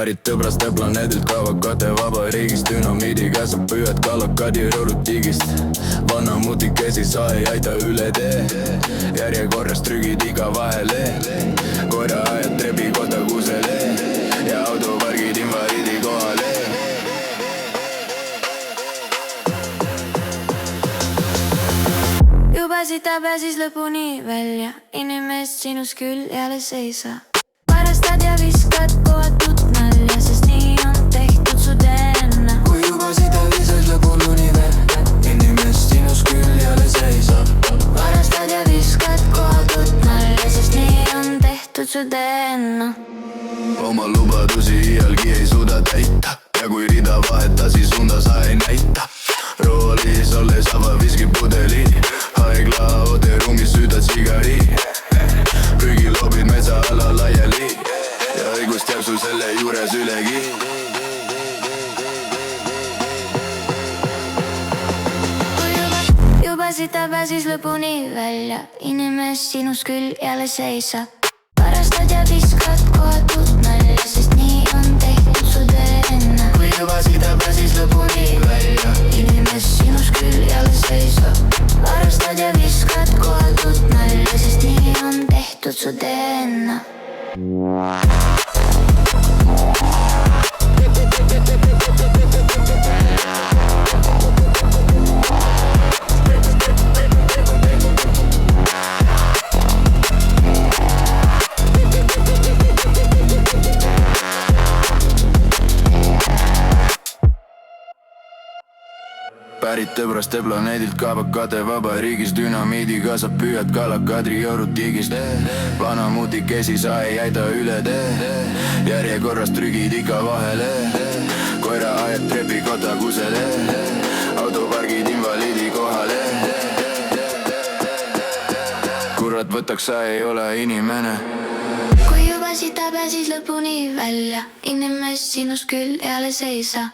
pärit tõbraste planeedilt Kavakate vabariigist. Dünamiidiga sa püüad kalakadi rõõrutigist. Vanna mutikesi sa ei aita üle tee. Järjekorras trügid iga vahele. Koera ajad trepi kohta kusele ja autopargid invaliidi kohale. Juba sita pääsis lõpuni välja, inimest sinus küll jälle seisa. Varastad ja viskad kohatut nalja, sest nii on tehtud su DNA. Kui juba sita viisas lõpuni välja, inimest sinus küll jälle seisa. Varastad ja viskad kohatut nalja, sest nii on tehtud su DNA. Oma lubadusi iialgi ei suuda täita ja kui rida vaheta, siis unda sa ei näita. Roolis olles ava viskipudeli, haigla ooteruumis süüdad sigari. Prügiloobid metsa alla laiali ja õigust jääb sul selle juures ülegi. Juba sita pääsis lõpuni välja, inimest sinus küll jälle seisa. Varastad ja viskad kohatut nalja, sest nii on tehtud su DNA. Kui juba sita pääsis lõpuni välja, inimest sinus küll jälle seisa. Varastad ja viskad kohatut nalja, sest nii on tehtud su DNA. Pärit tõbraste planeedilt Kavakate vabariigist. Dünamiidiga sa püüad kalakadri rõõrutigist. Vana mutikesi sa ei aita üle tee. Järjekorras trügid ikka vahele. Koera ajad trepi kohta kusele. Autopargid invaliidi kohale. Kurat võtaks, sa ei ole inimene. Kui juba sita pääsis lõpuni välja, inimest sinus küll jälle seisa.